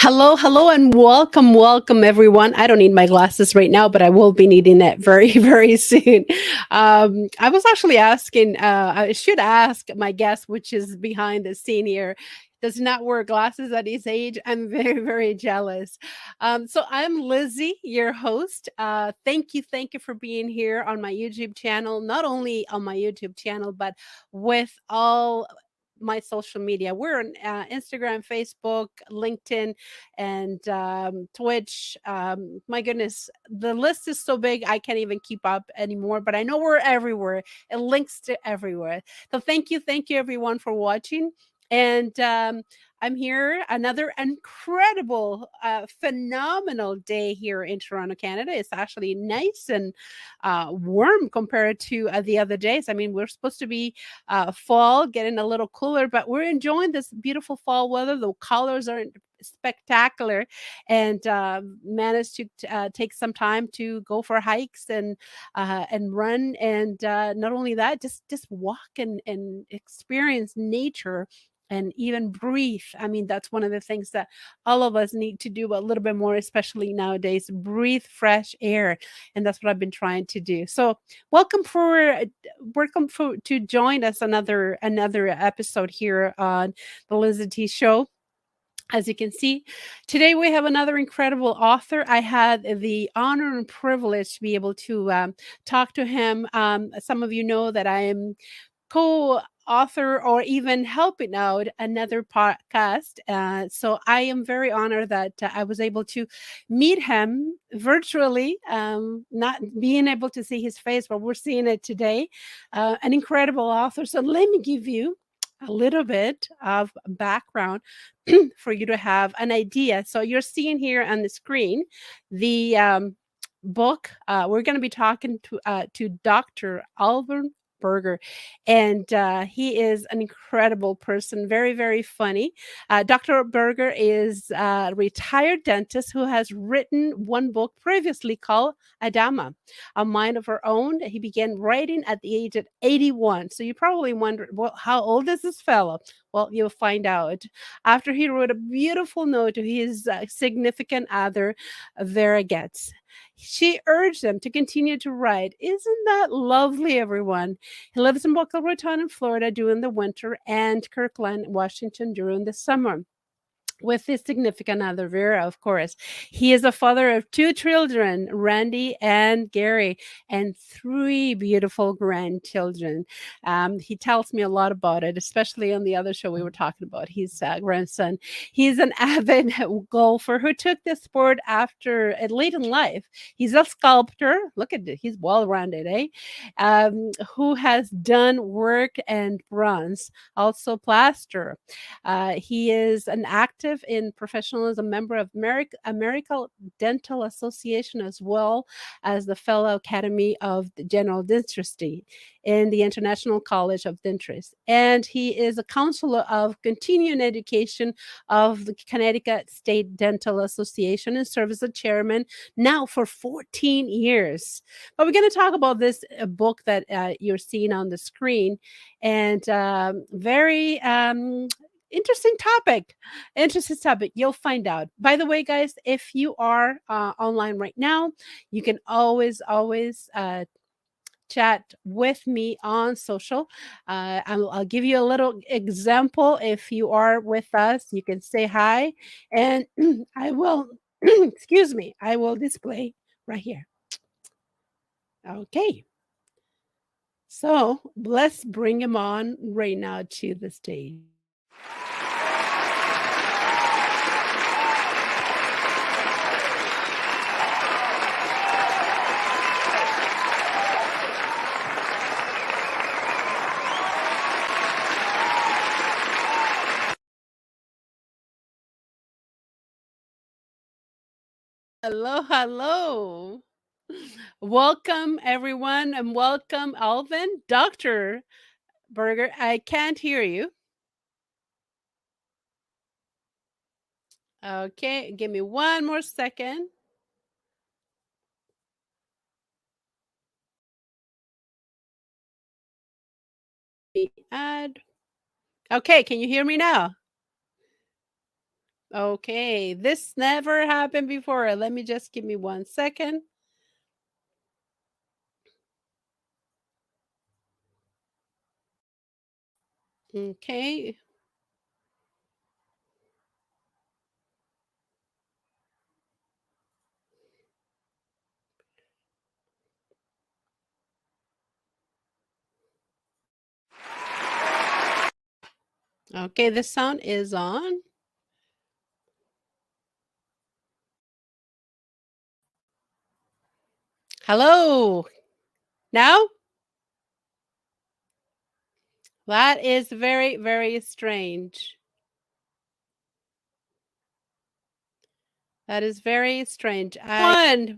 Hello, hello, and welcome, welcome, everyone. I don't need my glasses right now, but I will be needing it very, very soon. I was actually asking, I should ask my guest, which is behind the scene here, does not wear glasses at his age. I'm very, very jealous. So I'm Lizzie, your host. Thank you for being here on my YouTube channel, not only on my YouTube channel, but with all my social media. We're on Instagram, Facebook, LinkedIn, and Twitch. My goodness, the list is so big I can't even keep up anymore. But I know we're everywhere. It links to everywhere. So thank you everyone for watching. And I'm here another incredible, phenomenal day here in Toronto, Canada. It's actually nice and warm compared to the other days. I mean, we're supposed to be fall, getting a little cooler, but we're enjoying this beautiful fall weather. The colors are spectacular, and managed to take some time to go for hikes and run, and not only that, just walk and experience nature and even breathe. I mean, that's one of the things that all of us need to do a little bit more, especially nowadays. Breathe fresh air, and that's what I've been trying to do. So, welcome for to join us another episode here on the LizyT show. As you can see, today we have another incredible author. I had the honor and privilege to be able to talk to him. Some of you know that I am co-author or even helping out another podcast. So I am very honored that I was able to meet him virtually, not being able to see his face, but we're seeing it today. An incredible author. So let me give you a little bit of background for you to have an idea. So you're seeing here on the screen the book. We're going to be talking to Dr. Alvin Berger, and he is an incredible person, very, very funny. Dr. Berger is a retired dentist who has written one book previously called Adama, A Mind of Her Own. He began writing at the age of 81. So you probably wonder, well, how old is this fellow? Well, you'll find out after he wrote a beautiful note to his significant other, Vera Getz. She urged them to continue to write. Isn't that lovely, everyone? He lives in Boca Raton in Florida during the winter and Kirkland, Washington during the summer with his significant other, Vera, of course. He is a father of two children, Randi and Gary, and three beautiful grandchildren. He tells me a lot about it, especially on the other show we were talking about his grandson. He's an avid golfer who took this sport after late in life. He's a sculptor. Look at it. He's well-rounded, eh? Who has done work and bronze, also plaster. He is an active in professional as a member of American Dental Association, as well as the fellow Academy of General Dentistry in the International College of Dentistry. And he is a counselor of continuing education of the Connecticut State Dental Association and serves as a chairman now for 14 years. But we're going to talk about this book that you're seeing on the screen, and very interesting topic. Interesting topic. You'll find out. By the way, guys, if you are online right now, you can always chat with me on social. I'll give you a little example. If you are with us, you can say hi, and I will, excuse me, I will display right here. Okay. So let's bring him on right now to the stage. Hello, hello. Welcome, everyone, and welcome, Alvin. Dr. Berger, I can't hear you. Okay, give me one more second. Add. Okay, can you hear me now? Okay, this never happened before. Let me just give me 1 second. Okay. Okay, the sound is on. Hello. Now? That is very, very strange. That is very strange.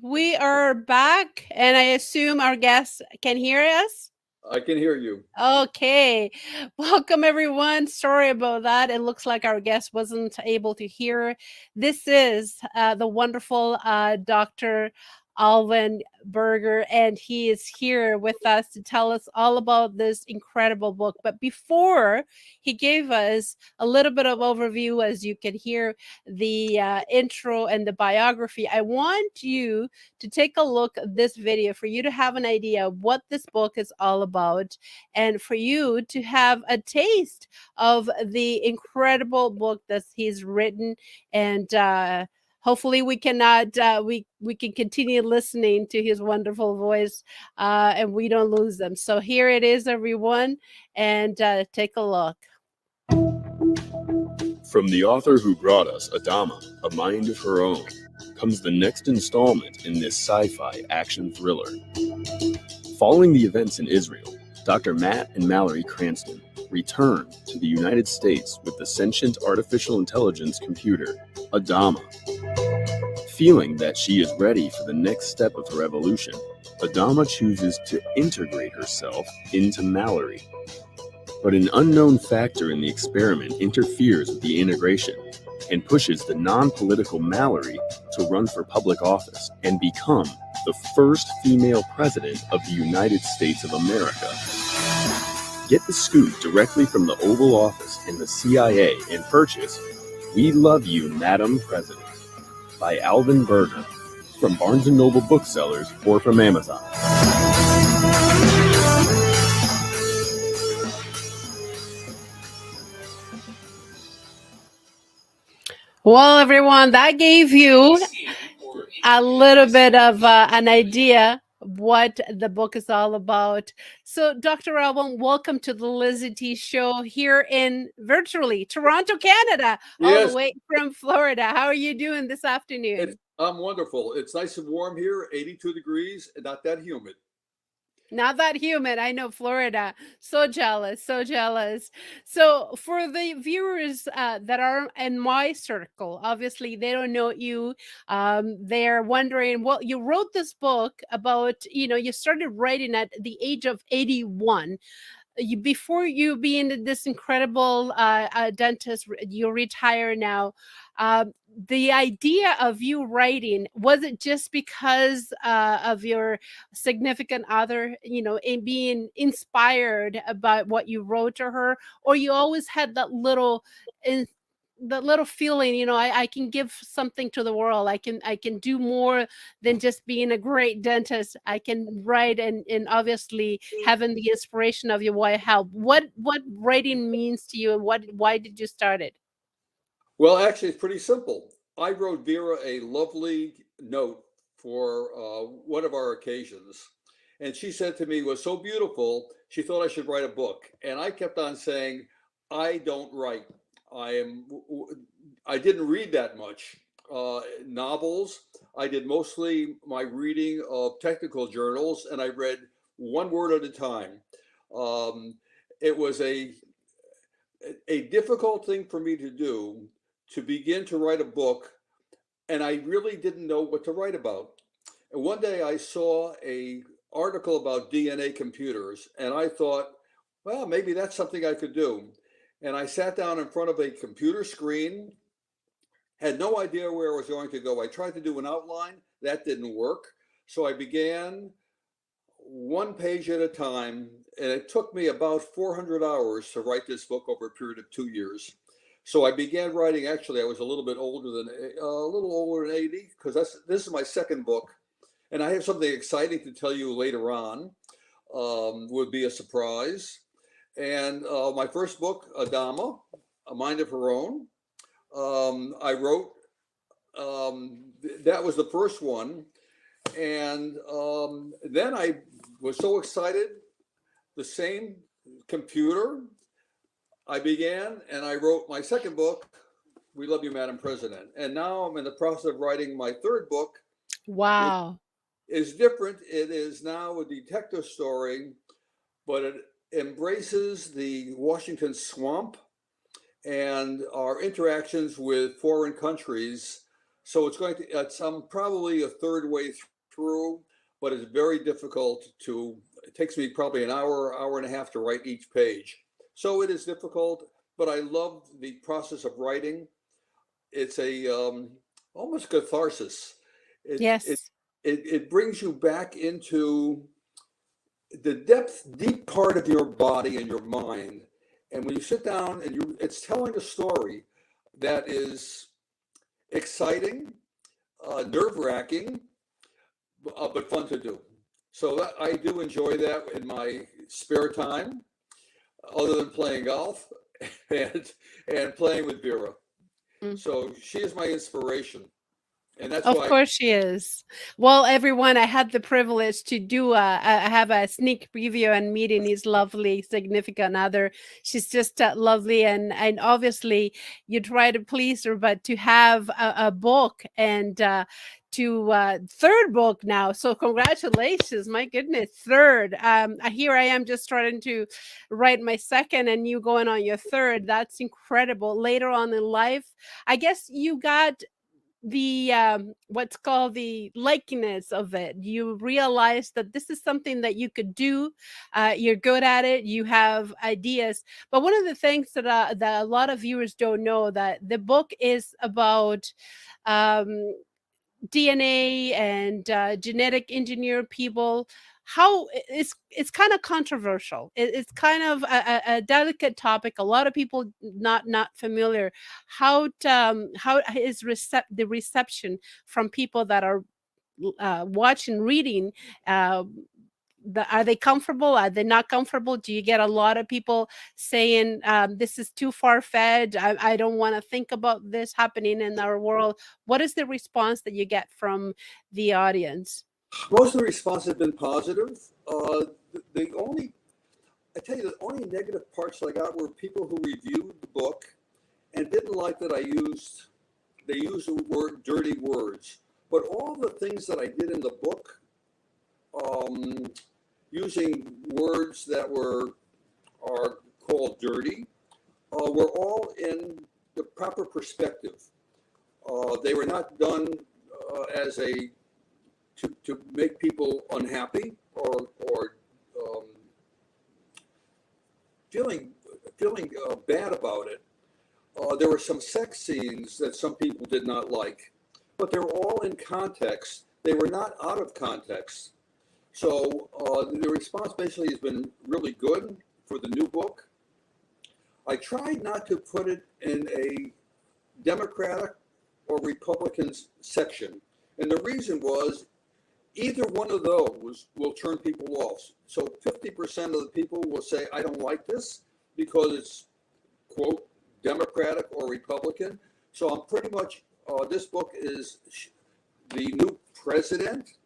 We are back, and I assume our guests can hear us. I can hear you. Okay. Welcome, everyone. Sorry about that. It looks like our guest wasn't able to hear. This is the wonderful Dr. Alvin Berger, and he is here with us to tell us all about this incredible book. But before he gave us a little bit of overview, as you can hear the intro and the biography, I want you to take a look at this video for you to have an idea of what this book is all about, and for you to have a taste of the incredible book that he's written. And hopefully we cannot we can continue listening to his wonderful voice and we don't lose them. So here it is, everyone, and take a look. From the author who brought us Adama, A Mind of Her Own, comes the next installment in this sci-fi action thriller. Following the events in Israel, Dr. Matt and Mallory Cranston return to the United States with the sentient artificial intelligence computer, Adama. Feeling that she is ready for the next step of her evolution, Adama chooses to integrate herself into Mallory. But an unknown factor in the experiment interferes with the integration and pushes the non-political Mallory to run for public office and become the first female president of the United States of America. Get the scoop directly from the Oval Office and the CIA and purchase We Love You, Madam President by Alvin Berger from Barnes & Noble booksellers or from Amazon. Well, everyone, that gave you a little bit of an idea what the book is all about. So, Dr. Alvin, welcome to the LizyT show here in virtually Toronto, Canada, all the way from Florida. How are you doing this afternoon? I'm wonderful. It's nice and warm here, 82 degrees, and not that humid. Not that humid. I know, Florida. So jealous, so jealous. So for the viewers that are in my circle, obviously they don't know you. They're wondering, well, you wrote this book about, you started writing at the age of 81. Before you being this incredible dentist, you retire now. The idea of you writing, was it just because of your significant other, in being inspired about what you wrote to her, or you always had that little feeling, I can give something to the world. I can do more than just being a great dentist. I can write, and obviously having the inspiration of your wife help. What writing means to you, and why did you start it? Well, actually, it's pretty simple. I wrote Vera a lovely note for one of our occasions, and she said to me, it was so beautiful, she thought I should write a book. And I kept on saying, I don't write. I didn't read that much novels. I did mostly my reading of technical journals, and I read one word at a time. It was a difficult thing for me to do, to begin to write a book, and I really didn't know what to write about. And one day I saw an article about DNA computers, and I thought, well, maybe that's something I could do. And I sat down in front of a computer screen, had no idea where I was going to go. I tried to do an outline, that didn't work. So I began one page at a time, and it took me about 400 hours to write this book over a period of 2 years. So I began writing. Actually, I was a little older than 80, because this is my second book, and I have something exciting to tell you later on. Would be a surprise. And my first book, Adama, A Mind of Her Own, I wrote. That was the first one, and then I was so excited. The same computer, I began and I wrote my second book, We Love You, Madam President. And now I'm in the process of writing my third book. Wow. Is different. It is now a detective story, but it embraces the Washington swamp and our interactions with foreign countries. So I'm probably a third way through, but it's very difficult it takes me probably an hour and a half to write each page. So it is difficult, but I love the process of writing. It's almost catharsis. Yes. It brings you back into the deep part of your body and your mind. And when you sit down and it's telling a story that is exciting, nerve-wracking, but fun to do. So I do enjoy that in my spare time, other than playing golf and playing with Vera. So she is my inspiration. And that's Of why. course she is. Well, everyone, I had the privilege to have a sneak preview and meeting his lovely significant other. She's just lovely, and obviously you try to please her, but to have a book and third book now. So congratulations, my goodness, third. Here I am just starting to write my second, and you going on your third. That's incredible. Later on in life, I guess you got the what's called the likeness of it. You realize that this is something that you could do. You're good at it, you have ideas. But one of the things that a lot of viewers don't know, that the book is about DNA and genetic engineer people. How it's kind of controversial. It's kind of a delicate topic. A lot of people not familiar. How is the reception from people that are watching, reading? Are they comfortable? Are they not comfortable? Do you get a lot of people saying this is too far-fetched? I don't want to think about this happening in our world. What is the response that you get from the audience? Most of the response has been positive. The only negative parts that I got were people who reviewed the book and didn't like that they used the word dirty words. But all the things that I did in the book, using words that are called dirty, were all in the proper perspective. They were not done as to make people unhappy or feeling bad about it. There were some sex scenes that some people did not like, but they were all in context. They were not out of context. So the response basically has been really good for the new book. I tried not to put it in a Democratic or Republican section. And the reason was either one of those will turn people off. So 50% of the people will say, I don't like this because it's, quote, Democratic or Republican. So I'm pretty much, this book is the new president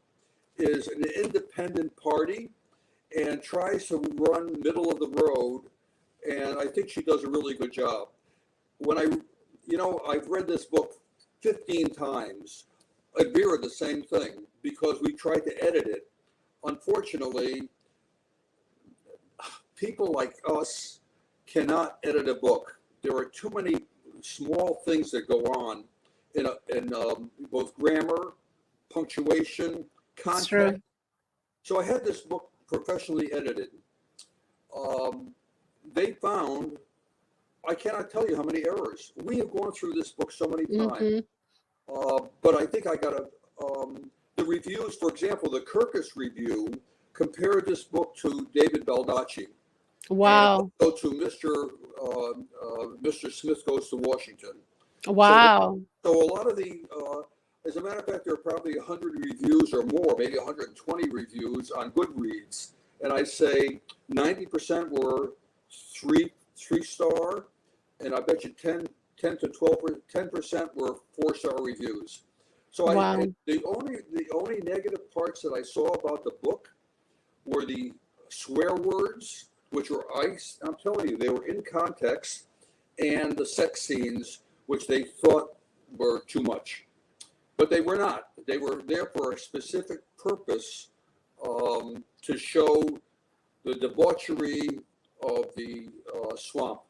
is an independent party and tries to run middle of the road. And I think she does a really good job. When I've read this book 15 times. Vera, the same thing, because we tried to edit it. Unfortunately, people like us cannot edit a book. There are too many small things that go on in both grammar, punctuation, content. So I had this book professionally edited. They found, I cannot tell you how many errors. We have gone through this book so many times. But I think I got the reviews, for example, the Kirkus review compared this book to David Baldacci. Wow. And go to Mr. Smith Goes to Washington. Wow. So a lot of the, as a matter of fact, there are probably 100 reviews or more, maybe 120 reviews on Goodreads. And I say 90% were three-star, and I bet you 10 to 10% were 4-star reviews. So Wow. the only negative parts that I saw about the book were the swear words, which were I'm telling you, they were in context, and the sex scenes, which they thought were too much. But they were not. They were there for a specific purpose, to show the debauchery of the swamp,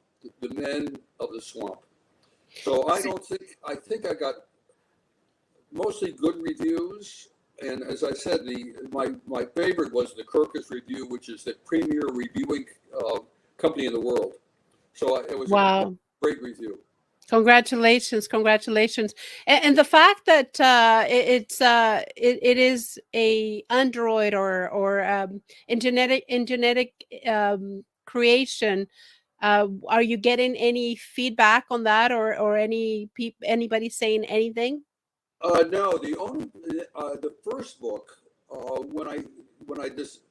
the men of the swamp. So I think I got mostly good reviews. And as I said, my favorite was the Kirkland Review, which is the premier reviewing company in the world. So it was a great review. Congratulations. And the fact that it is a Android or in genetic creation, are you getting any feedback on that, or anybody saying anything? No, the first book, when I just,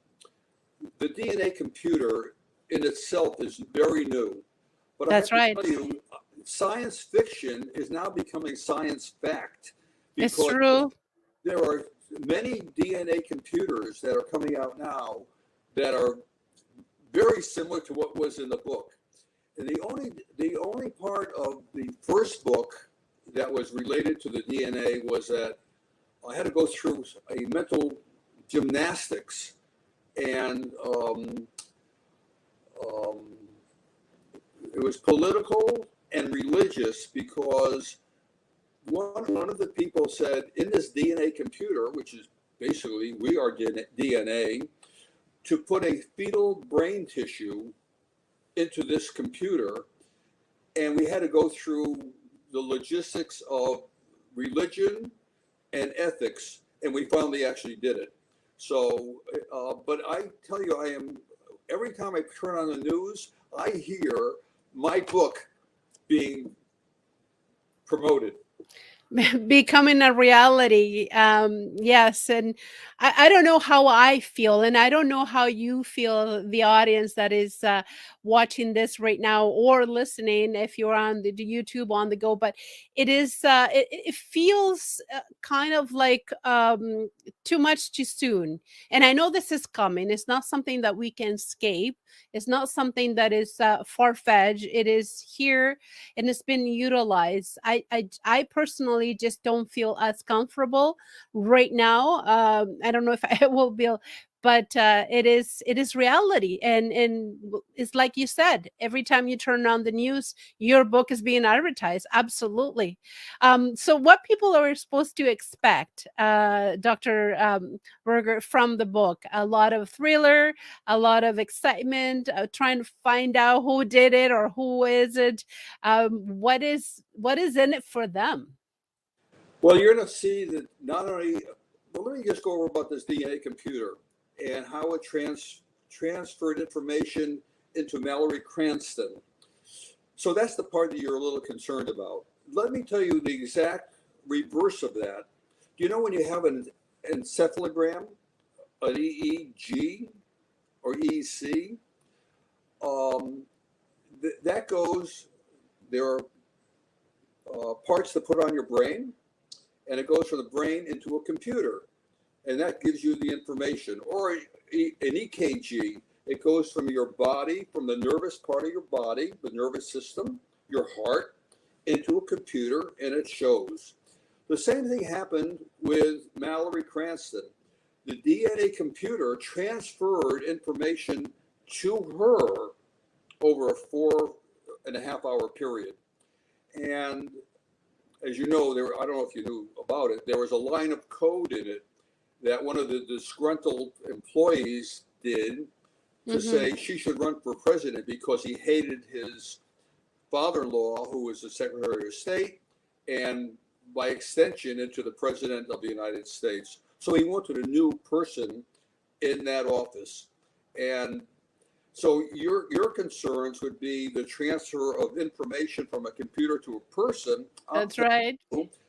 the DNA computer in itself is very new. But That's I have right. to tell you, science fiction is now becoming science fact. It's true. There are many DNA computers that are coming out now that are very similar to what was in the book. And the only part of the first book that was related to the DNA was that I had to go through a mental gymnastics, and it was political and religious, because one of the people said, in this DNA computer, which is basically we are DNA, to put a fetal brain tissue into this computer, and we had to go through the logistics of religion and ethics, and we finally actually did it. So, but I tell you, every time I turn on the news, I hear my book being promoted. Becoming a reality. Yes. And I don't know how I feel, and I don't know how you feel, the audience that is watching this right now or listening, if you're on the YouTube on the go, but it is it feels kind of like too much too soon. And I know this is coming. It's not something that we can escape. It's not something that is far-fetched. It is here, and it's been utilized. I personally just don't feel as comfortable right now. I don't know if I will be, but it is reality, and it's like you said. Every time you turn on the news, your book is being advertised. Absolutely. So, what people are supposed to expect, Dr. Berger, from the book? A lot of thriller, a lot of excitement, trying to find out who did it or who is it. What is in it for them? Well, you're going to see that not only, well, let me just go over about this DNA computer and how it transferred information into Mallory Cranston. So that's the part that you're a little concerned about. Let me tell you the exact reverse of that. Do you know when you have an encephalogram, an EEG or EEC, that goes, there are parts to put on your brain, and it goes from the brain into a computer, and that gives you the information. Or an EKG, it goes from your body, from the nervous part of your body, the nervous system, your heart, into a computer, and it shows. The same thing happened with Mallory Cranston. The DNA computer transferred information to her over a 4.5-hour period. And as you know, I don't know if you knew about it, there was a line of code in it that one of the disgruntled employees did to say she should run for president because he hated his father-in-law, who was the Secretary of State, and by extension into the President of the United States. So he wanted a new person in that office. And So your concerns would be the transfer of information from a computer to a person. That's right.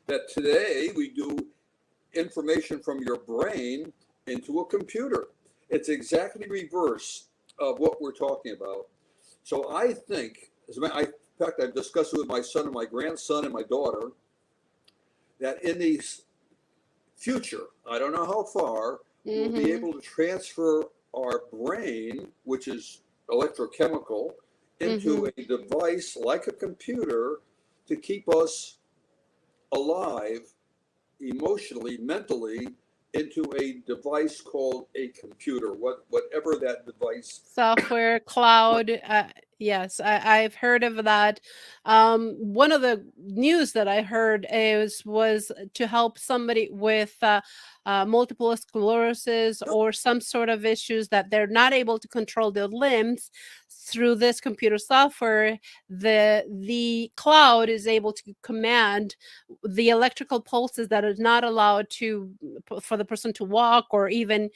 That today we do information from your brain into a computer. It's exactly reverse of what we're talking about. So I think, in fact, I've discussed it with my son and my grandson and my daughter, that in the future, I don't know how far, we'll be able to transfer our brain, which is electrochemical, into a device like a computer to keep us alive emotionally, mentally, into a device called a computer, whatever that device. Software, cloud. Yes, I've heard of that. One of the news that I heard was to help somebody with multiple sclerosis or some sort of issues that they're not able to control their limbs. Through this computer software, the cloud is able to command the electrical pulses that are not allowed for the person to walk or even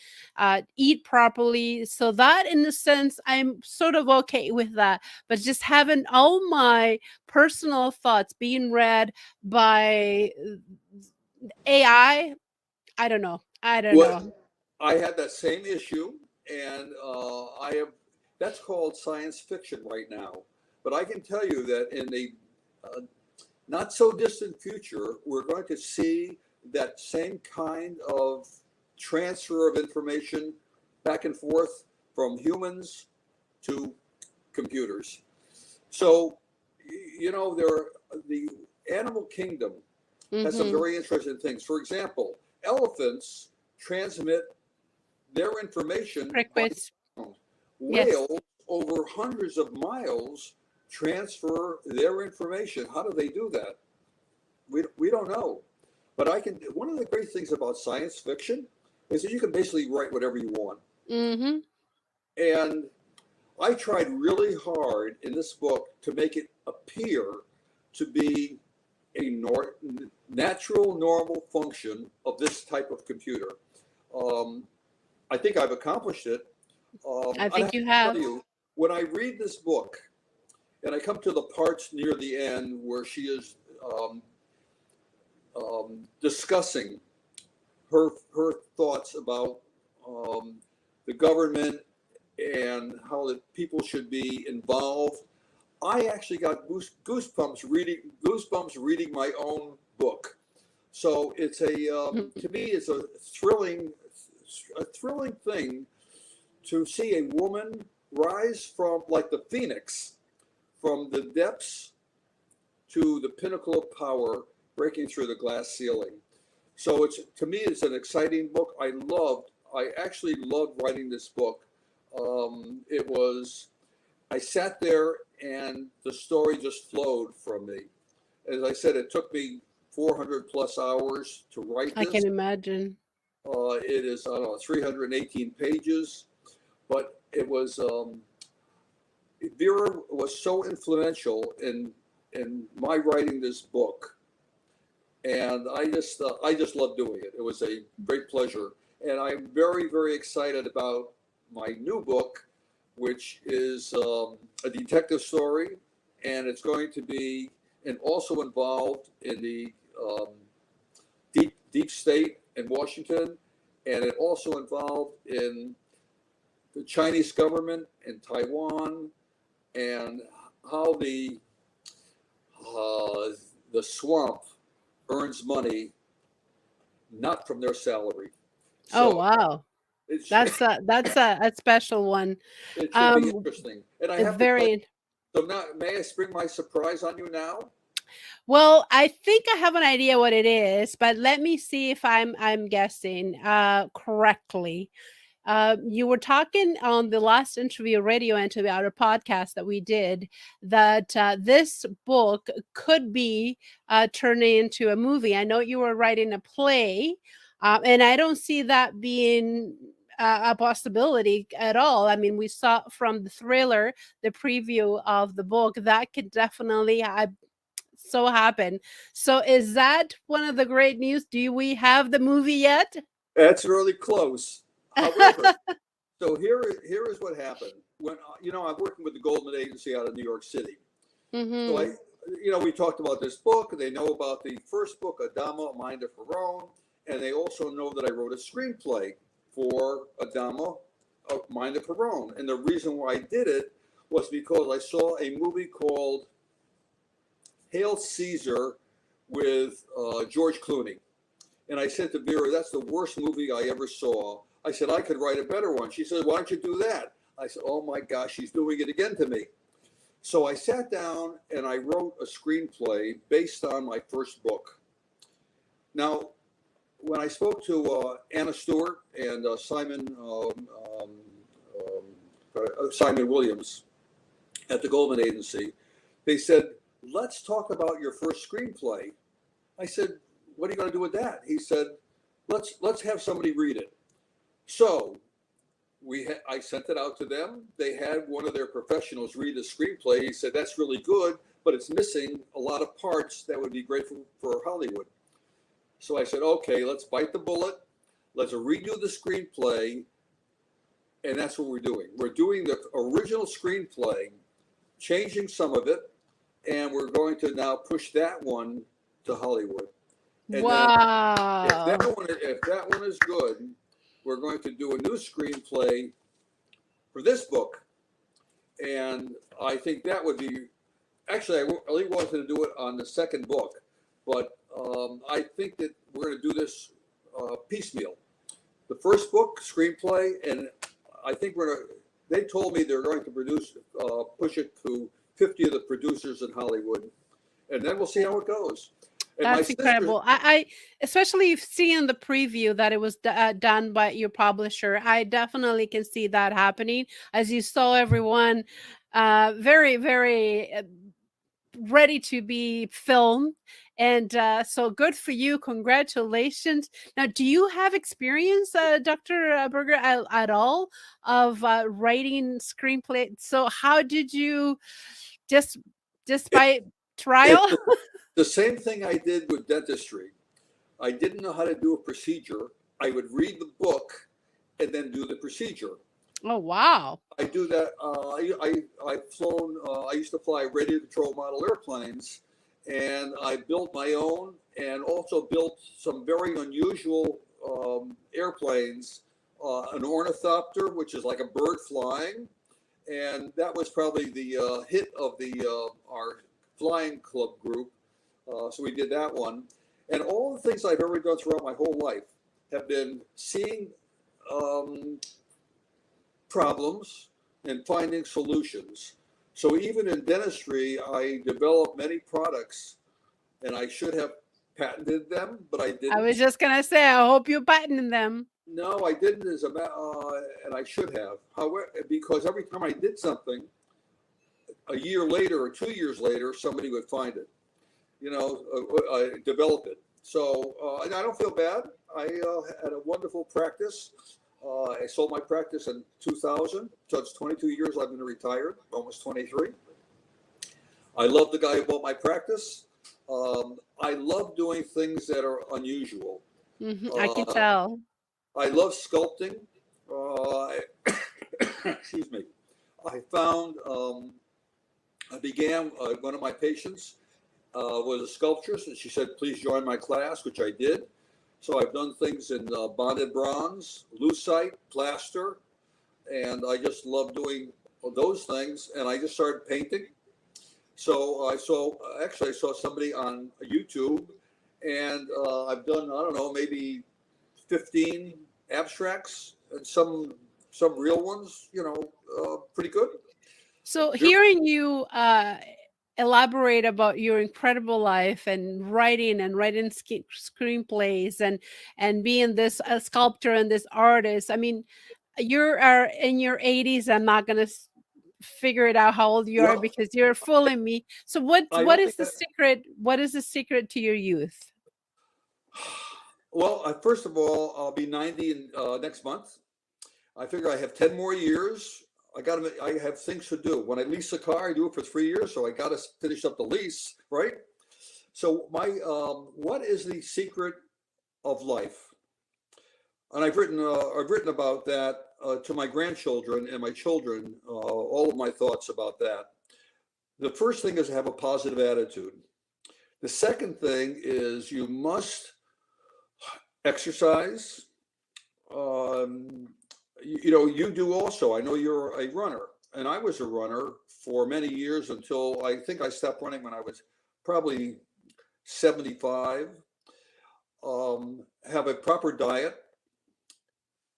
eat properly. So that, in a sense, I'm sort of okay with that. But just having all my personal thoughts being read by AI, I don't know. I don't know. I had that same issue, and that's called science fiction right now. But I can tell you that in the not so distant future, we're going to see that same kind of transfer of information back and forth from humans to computers. So, the animal kingdom has some very interesting things. For example, elephants transmit their information by sound. Whales over hundreds of miles transfer their information. How do they do that? We don't know. But one of the great things about science fiction is that you can basically write whatever you want. And I tried really hard in this book to make it appear to be a natural, normal function of this type of computer. I think I've accomplished it. I think you have. When I read this book, and I come to the parts near the end where she is discussing her thoughts about the government and how the people should be involved, I actually got goosebumps reading my own book. So it's to me, it's a thrilling thing to see a woman rise from, like the phoenix, from the depths to the pinnacle of power, breaking through the glass ceiling. So to me, it's an exciting book. I actually loved writing this book. I sat there and the story just flowed from me. As I said, it took me 400 plus hours to write this. I can imagine. It is, 318 pages, but it was, Vera was so influential in my writing this book. And I just loved doing it. It was a great pleasure. And I'm very, very excited about my new book, which is a detective story, and it's going to be also involved in the deep state in Washington, and it also involved in the Chinese government in Taiwan, and how the swamp earns money not from their salary. So, oh wow, that's a special one. It should be interesting. And I have very. So now, may I spring my surprise on you now? Well, I think I have an idea what it is, but let me see if I'm guessing correctly. You were talking on the last radio interview, our podcast that we did, that this book could be turned into a movie. I know you were writing a play, and I don't see that being a possibility at all. I mean, we saw from the thriller, the preview of the book, that could definitely happen. So is that one of the great news? Do we have the movie yet? That's really close. However, so here is what happened. when I'm working with the Goldman Agency out of New York City. Mm-hmm. So we talked about this book. They know about the first book, Adama, A Mind of Her Own, and they also know that I wrote a screenplay for Adama, A Mind of Her Own. And the reason why I did it was because I saw a movie called Hail Caesar with George Clooney. And I said to Vera, that's the worst movie I ever saw. I said, I could write a better one. She said, why don't you do that? I said, oh my gosh, she's doing it again to me. So I sat down and I wrote a screenplay based on my first book. Now, when I spoke to Anna Stewart and Simon Williams at the Goldman Agency, they said, let's talk about your first screenplay. I said, what are you going to do with that? He said, let's have somebody read it. So I sent it out to them. They had one of their professionals read the screenplay. He said, that's really good, but it's missing a lot of parts that would be great for Hollywood. So I said, okay, let's bite the bullet. Let's redo the screenplay. And that's what we're doing. We're doing the original screenplay, changing some of it, and we're going to now push that one to Hollywood. And wow. If that one is good, we're going to do a new screenplay for this book. And I think that would be, actually, I really wanted to do it on the second book, but I think that we're going to do this piecemeal. The first book, screenplay, and I think they told me they're going to push it to 50 of the producers in Hollywood, and then we'll see how it goes. And that's incredible. I especially seeing the preview that it was done by your publisher. I definitely can see that happening, as you saw everyone very, very ready to be filmed. And so good for you. Congratulations. Now, do you have experience, Dr. Berger, at all of writing screenplay? So how did you just by trial? The same thing I did with dentistry. I didn't know how to do a procedure. I would read the book and then do the procedure. Oh, wow. I do that. I've flown, I used to fly radio control model airplanes, and I built my own and also built some very unusual airplanes, an ornithopter, which is like a bird flying. And that was probably the hit of our flying club group. So we did that one. And all the things I've ever done throughout my whole life have been seeing problems and finding solutions. So even in dentistry, I developed many products, and I should have patented them, but I didn't. I was just going to say, I hope you patented them. No, I didn't, and I should have. However, because every time I did something, a year later or 2 years later, somebody would find it, develop it. So I don't feel bad. I had a wonderful practice. I sold my practice in 2000. So it's 22 years I've been retired, almost 23. I love the guy who bought my practice. I love doing things that are unusual. Mm-hmm. I can tell. I love sculpting. Excuse me. I found, I began, one of my patients was a sculptress, and she said, please join my class, which I did. So I've done things in bonded bronze, leucite, plaster, and I just love doing those things. And I just started painting. So I saw somebody on YouTube, and I've done, I don't know, maybe 15 abstracts and some real ones, pretty good. So hearing you elaborate about your incredible life and writing screenplays and being this sculptor and this artist, I mean, you are in your 80s. I'm not going to figure it out how old you are because you're fooling me. So what is the secret? What is the secret to your youth? Well, first of all, I'll be 90 next month. I figure I have 10 more years. I have things to do. When I lease a car, I do it for 3 years, so I got to finish up the lease, right? So what is the secret of life? And I've written about that to my grandchildren and my children, all of my thoughts about that. The first thing is to have a positive attitude. The second thing is you must exercise. You do also. I know you're a runner, and I was a runner for many years until I think I stopped running when I was probably 75. Have a proper diet,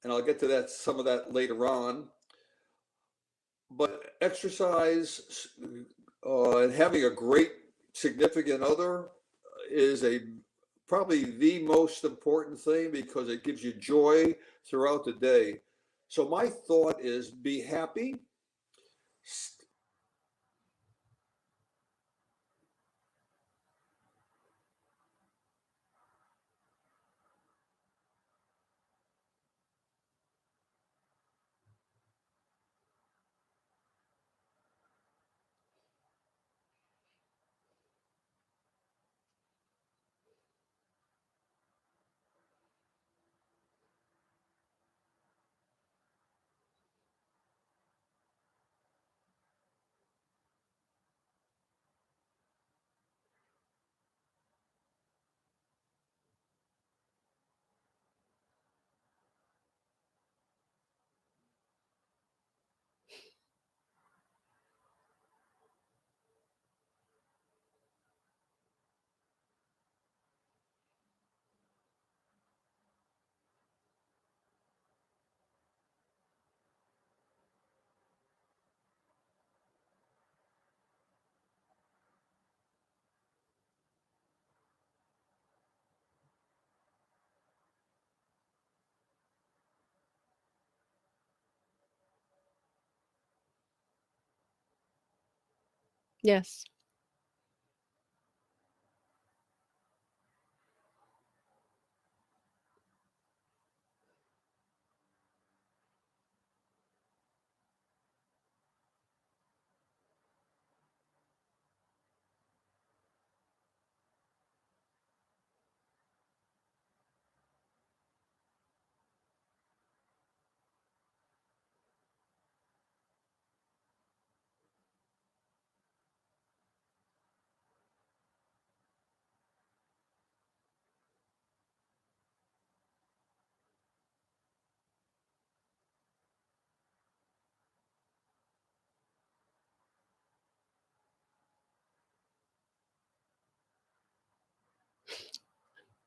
and I'll get to that, some of that later on. But exercise and having a great significant other is probably the most important thing because it gives you joy throughout the day. So my thought is be happy. Yes.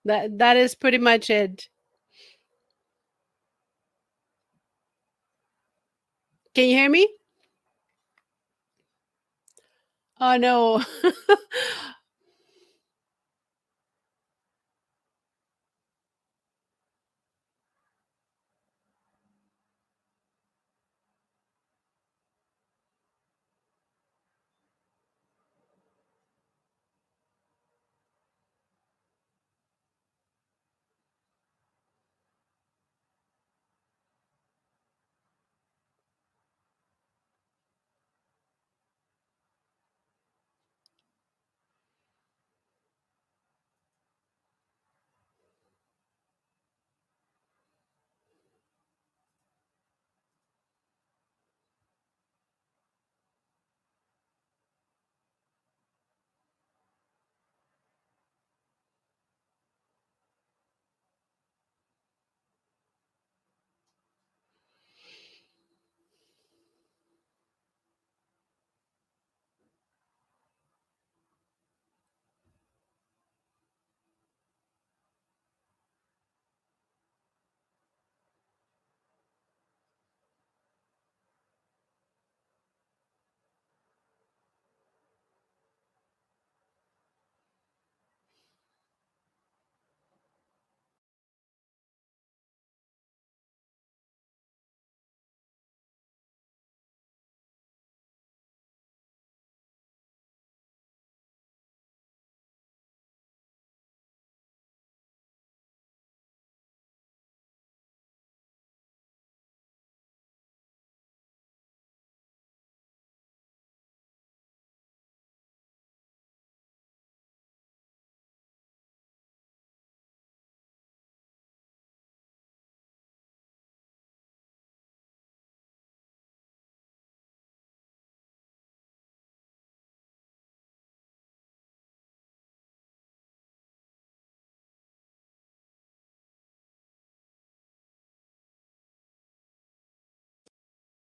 That is pretty much it. Can you hear me? Oh no.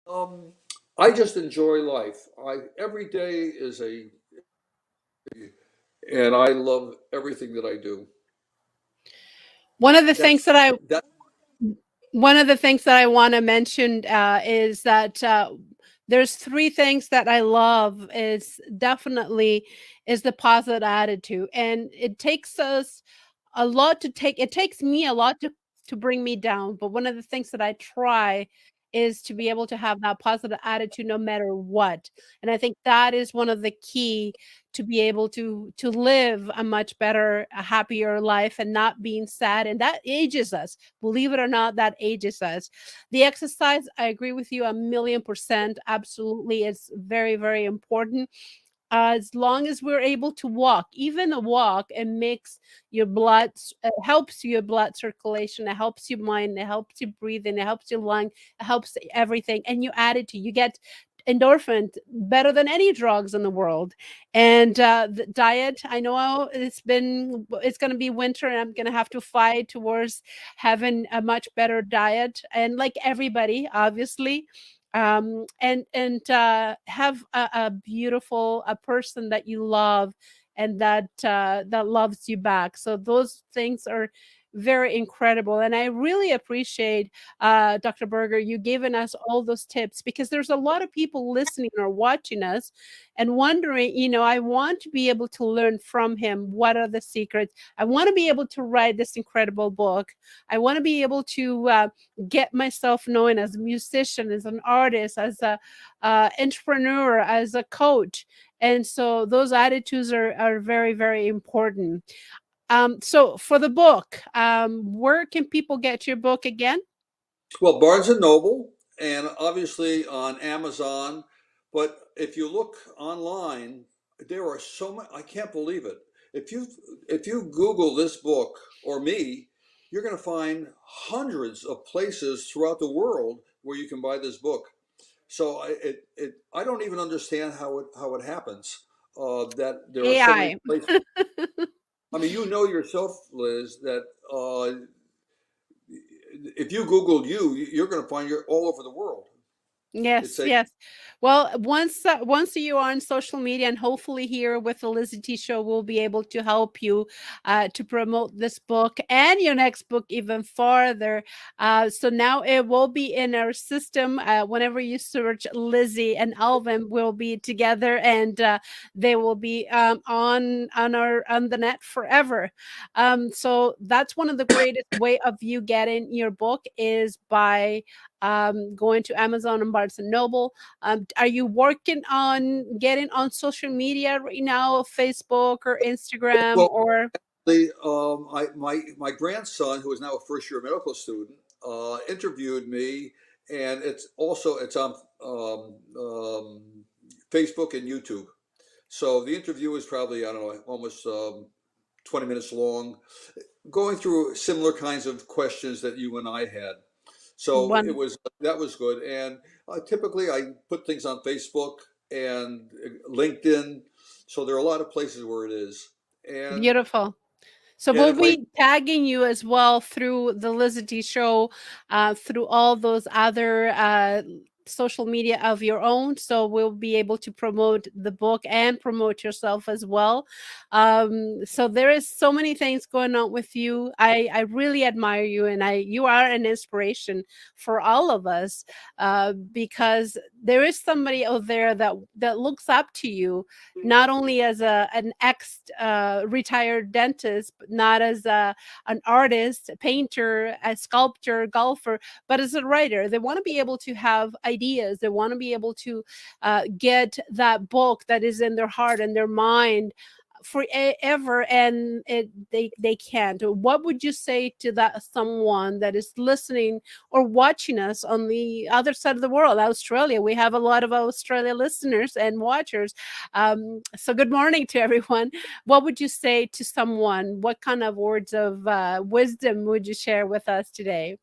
Um, I just enjoy life. Every day is and I love everything that I do. One of the things That's that I that. One of the things that I want to mention is that there's three things that I love is definitely is the positive attitude, and it takes us a lot to take. It takes me a lot to bring me down, but one of the things that I try is to be able to have that positive attitude no matter what. And I think that is one of the key to be able to live a much better, a happier life and not being sad. And that ages us. Believe it or not, that ages us. The exercise, I agree with you 1,000,000%. Absolutely. It's very, very important. As long as we're able to walk, even a walk, it makes your blood, it helps your blood circulation, it helps your mind, it helps you breathe, and it helps your lung, it helps everything. And you add it to, you get endorphin better than any drugs in the world. And the diet, I know it's going to be winter and I'm going to have to fight towards having a much better diet, and like everybody obviously, and have a beautiful a person that you love and that loves you back. So those things are very incredible, and I really appreciate Dr. Berger you giving us all those tips, because there's a lot of people listening or watching us and wondering, I want to be able to learn from him. What are the secrets? I want to be able to write this incredible book. I want to be able to get myself known as a musician, as an artist, as a entrepreneur, as a coach. And so those attitudes are very, very important. So for the book, where can people get your book again? Well, Barnes and Noble, and obviously on Amazon. But if you look online, there are so many. I can't believe it. If you Google this book or me, you're going to find hundreds of places throughout the world where you can buy this book. So I don't even understand how it happens that there are so many AI. places. I mean, you know yourself, Liz, that if you Google you're going to find you're all over the world. It's Yes, a yes. Well, once you are on social media, and hopefully here with the LizyT show, we'll be able to help you to promote this book and your next book even farther. So now it will be in our system. Whenever you search Lizzy and Alvin, will be together, and they will be on the net forever. So that's one of the greatest way of you getting your book is by going to Amazon and Barnes and Noble. Are you working on getting on social media right now, Facebook or Instagram well, or? my grandson, who is now a first year medical student, interviewed me, and it's on Facebook and YouTube. So the interview is probably, I don't know, almost 20 minutes long, going through similar kinds of questions that you and I had. So One that was good. And typically I put things on Facebook and LinkedIn. So there are a lot of places where it is. And beautiful. So and we'll if I be tagging you as well through the LizyT show, through all those other social media of your own. So we'll be able to promote the book and promote yourself as well. So there is so many things going on with you. I really admire you, and you are an inspiration for all of us, because there is somebody out there that looks up to you, not only as an ex retired dentist, but not as an artist, a painter, a sculptor, golfer, but as a writer. They want to be able to have ideas. They want to be able to get that book that is in their heart and their mind forever, and they can't. What would you say to that someone that is listening or watching us on the other side of the world, Australia? We have a lot of Australia listeners and watchers. So good morning to everyone. What would you say to someone? What kind of words of wisdom would you share with us today?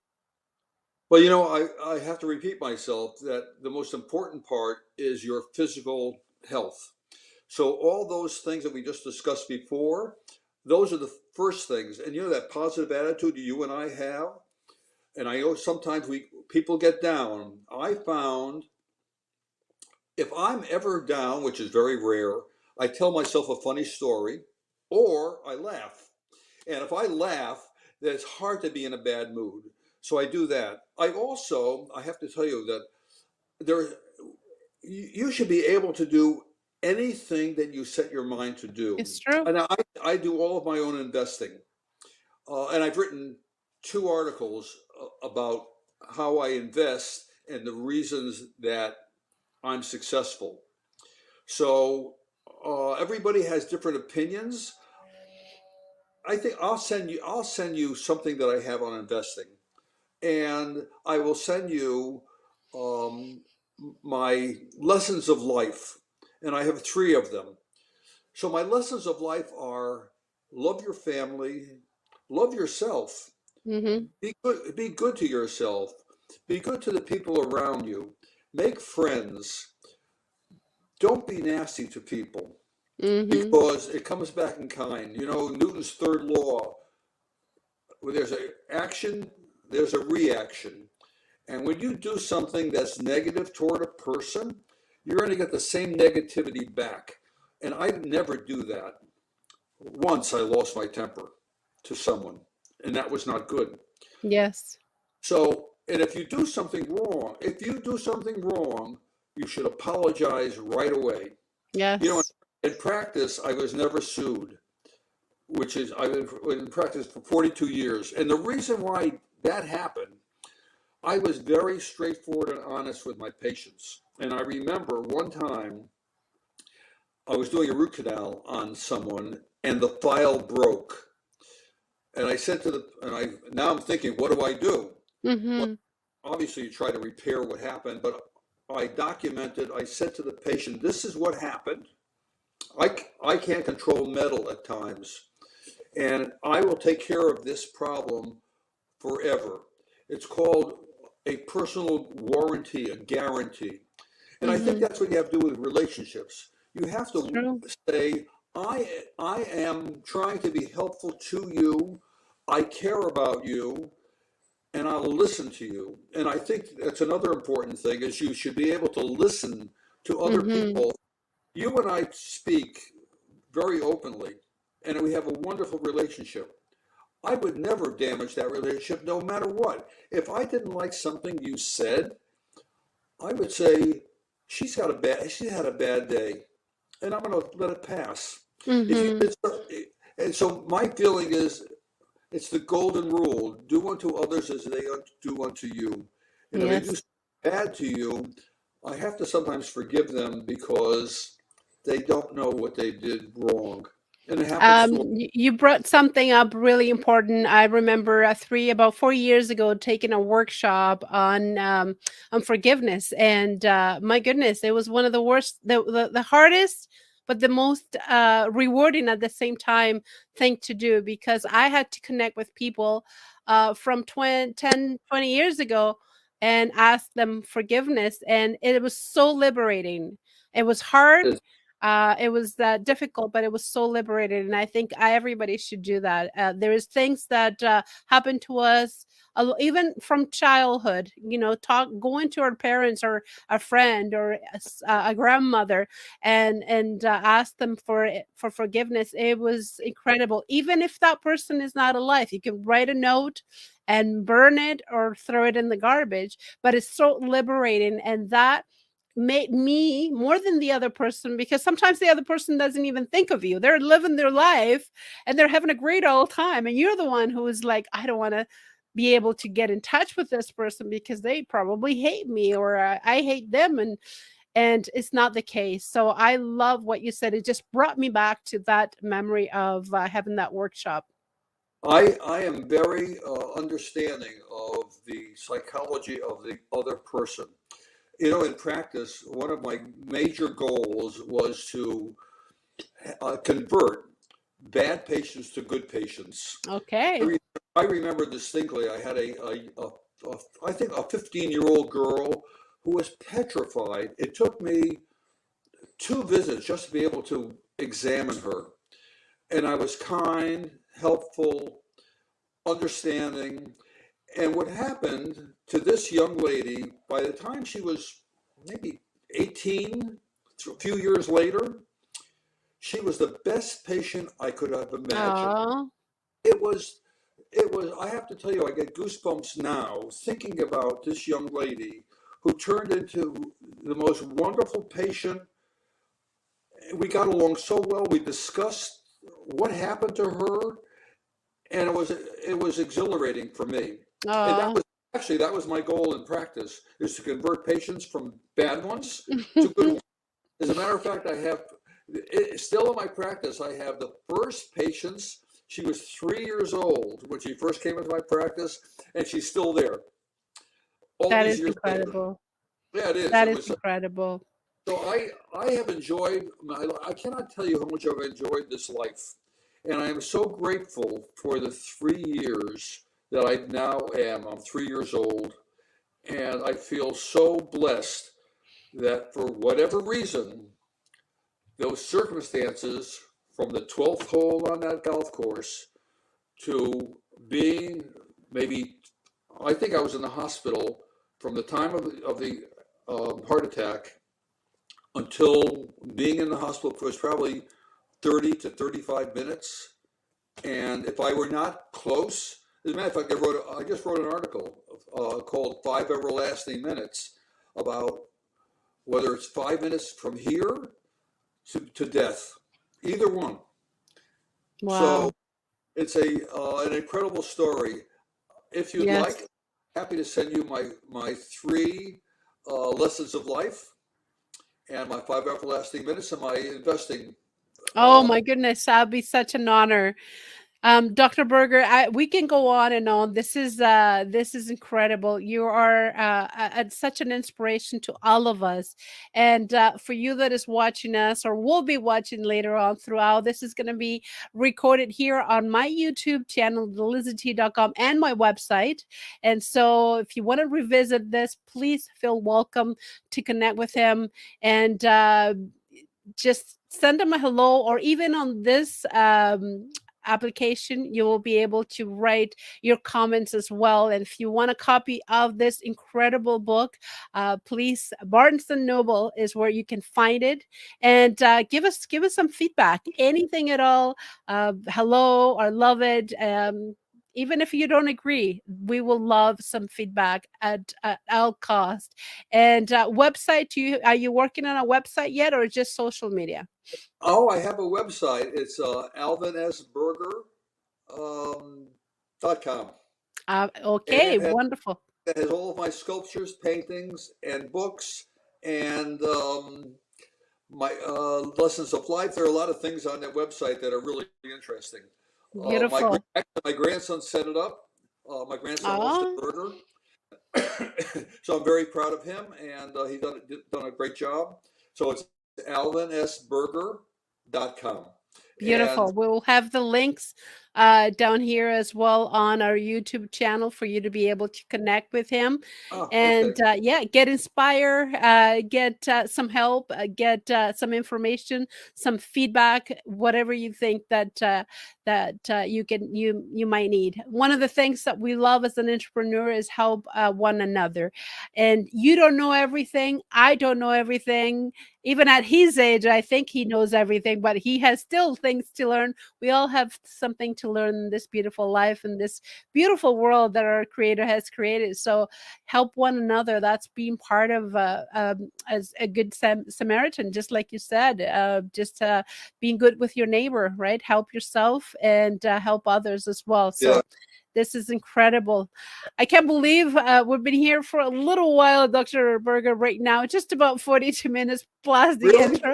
well, I have to repeat myself that the most important part is your physical health. So all those things that we just discussed before, those are the first things. And that positive attitude you and I have, and I know sometimes people get down. I found if I'm ever down, which is very rare, I tell myself a funny story or I laugh. And if I laugh, then it's hard to be in a bad mood. So I do that. I have to tell you that there, you should be able to do anything that you set your mind to do. It's true. And I do all of my own investing. And I've written 2 articles about how I invest and the reasons that I'm successful. So everybody has different opinions. I think I'll send you something that I have on investing, and I will send you my lessons of life, and I have 3 of them. So my lessons of life are: love your family, love yourself, Mm-hmm. be good to yourself, be good to the people around you, make friends, don't be nasty to people, Mm-hmm. because it comes back in kind. You know, Newton's 3rd law, where there's an action, there's a reaction. And when you do something that's negative toward a person, you're going to get the same negativity back. And I never do that. Once I lost my temper to someone, and that was not good. Yes. So, and if you do something wrong, you should apologize right away. Yes. You know, in practice, I was never sued, which is, I've been in practice for 42 years. And the reason why that happened, I was very straightforward and honest with my patients. And I remember one time I was doing a root canal on someone and the file broke. And I said now I'm thinking, what do I do? Mm-hmm. Well, obviously you try to repair what happened, but I documented, I said to the patient, this is what happened. I can't control metal at times, and I will take care of this problem forever. It's called a personal warranty, a guarantee. And I think that's what you have to do with relationships. You have to say, I am trying to be helpful to you. I care about you, and I'll listen to you. And I think that's another important thing, is you should be able to listen to other people. You and I speak very openly, and we have a wonderful relationship. I would never damage that relationship no matter what. If I didn't like something you said, I would say, she had a bad day, and I'm going to let it pass. And so my feeling is, it's the golden rule: do unto others as they do unto you. And if they do bad to you, I have to sometimes forgive them because they don't know what they did wrong. And it happens You brought something up really important. I remember about 4 years ago taking a workshop on forgiveness, and my goodness, it was one of the worst, the hardest, but the most rewarding at the same time thing to do, because I had to connect with people from 10, 20 years ago and ask them forgiveness, and it was so liberating. It was hard. It was difficult, but it was so liberating, and I think everybody should do that. There is things that happen to us, even from childhood. You know, going to our parents or a friend or a grandmother, and ask them for forgiveness. It was incredible. Even if that person is not alive, you can write a note and burn it or throw it in the garbage. But it's so liberating, and that made me more than the other person, because sometimes the other person doesn't even think of you. They're living their life and they're having a great old time, and you're the one who is like, I don't want to be able to get in touch with this person because they probably hate me, or I hate them, and it's not the case. So I love what you said. It just brought me back to that memory of having that workshop. I am very understanding of the psychology of the other person. You know, in practice, one of my major goals was to convert bad patients to good patients. Okay. I remember distinctly, I had I think a 15-year-old girl who was petrified. It took me 2 visits just to be able to examine her. And I was kind, helpful, understanding. And what happened to this young lady, by the time she was maybe 18, a few years later, she was the best patient I could have imagined. Oh, It was, I have to tell you, I get goosebumps now thinking about this young lady who turned into the most wonderful patient. We got along so well. We discussed what happened to her, and it was exhilarating for me. And oh. that was my goal in practice, is to convert patients from bad ones to good ones. As a matter of fact, still in my practice, I have the first patients. She was 3 years old when she first came into my practice, and she's still there. All That these is years incredible. later. Yeah, it is. That It is was, incredible. so I have enjoyed, I cannot tell you how much I've enjoyed this life. And I am so grateful for the 3 years that I now am. I'm 3 years old. And I feel so blessed that for whatever reason, those circumstances from the 12th hole on that golf course to being maybe, I think I was in the hospital from the time of the heart attack until being in the hospital was probably 30 to 35 minutes. And if I were not close, as a matter of fact, I just wrote an article called 5 Everlasting Minutes about whether it's 5 minutes from here to death, either one. Wow. So it's an incredible story. If you'd Yes. like, happy to send you my 3 lessons of life and my 5 Everlasting Minutes and my investing. Oh my goodness, that'd be such an honor. Dr. Berger, we can go on and on. This is incredible. You are such an inspiration to all of us. And for you that is watching us or will be watching later on throughout, this is going to be recorded here on my YouTube channel, LizyT.com, and my website. And so if you want to revisit this, please feel welcome to connect with him and just send him a hello, or even on this application, you will be able to write your comments as well. And if you want a copy of this incredible book, please, Barnes & Noble is where you can find it. And give us some feedback, anything at all. Hello, or love it. Even if you don't agree, we will love some feedback at all cost. And website, are you working on a website yet, or just social media? Oh, I have a website. It's alvinsberger.com. Okay, wonderful. It has all of my sculptures, paintings, and books, and my lessons of life. There are a lot of things on that website that are really interesting. Beautiful. My grandson set it up. My grandson hosted Berger. So I'm very proud of him, and he's done a great job. So it's alvinsberger.com. Beautiful. We'll have the links down here as well on our YouTube channel for you to be able to connect with him. And okay. get inspired, get some help, get some information, some feedback, whatever you think that you might need. One of the things that we love as an entrepreneur is help one another. And you don't know everything. I don't know everything. Even at his age, I think he knows everything, but he has still things to learn. We all have something to learn in this beautiful life and this beautiful world that our Creator has created. So help one another. That's being part of as a good Samaritan, just like you said, just being good with your neighbor, right? Help yourself and help others as well. So Yeah. This is incredible. I can't believe we've been here for a little while, Dr. Berger, right now, just about 42 minutes plus the intro,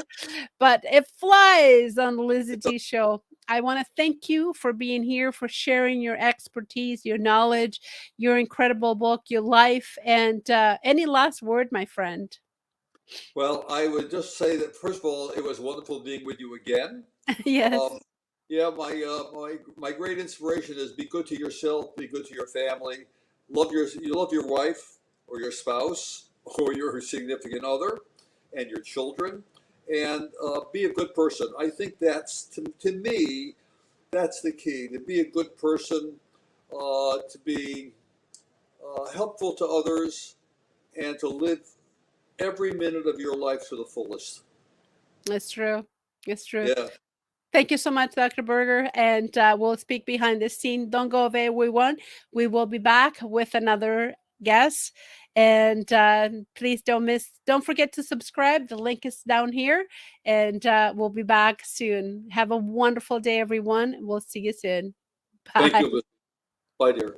but it flies on the LizyT show. I want to thank you for being here, for sharing your expertise, your knowledge, your incredible book, your life, and any last word, my friend? Well, I would just say that, first of all, it was wonderful being with you again. Yes. Yeah, my great inspiration is be good to yourself, be good to your family, love your wife or your spouse or your significant other and your children, and be a good person. I think that's to me, that's the key, to be a good person, to be helpful to others, and to live every minute of your life to the fullest. It's true. It's true. Yeah. Thank you so much, Dr. Berger. And we'll speak behind the scene. Don't go away, everyone. We will be back with another guest. And please don't forget to subscribe. The link is down here. And we'll be back soon. Have a wonderful day, everyone. We'll see you soon. Bye. Thank you. Bye, dear.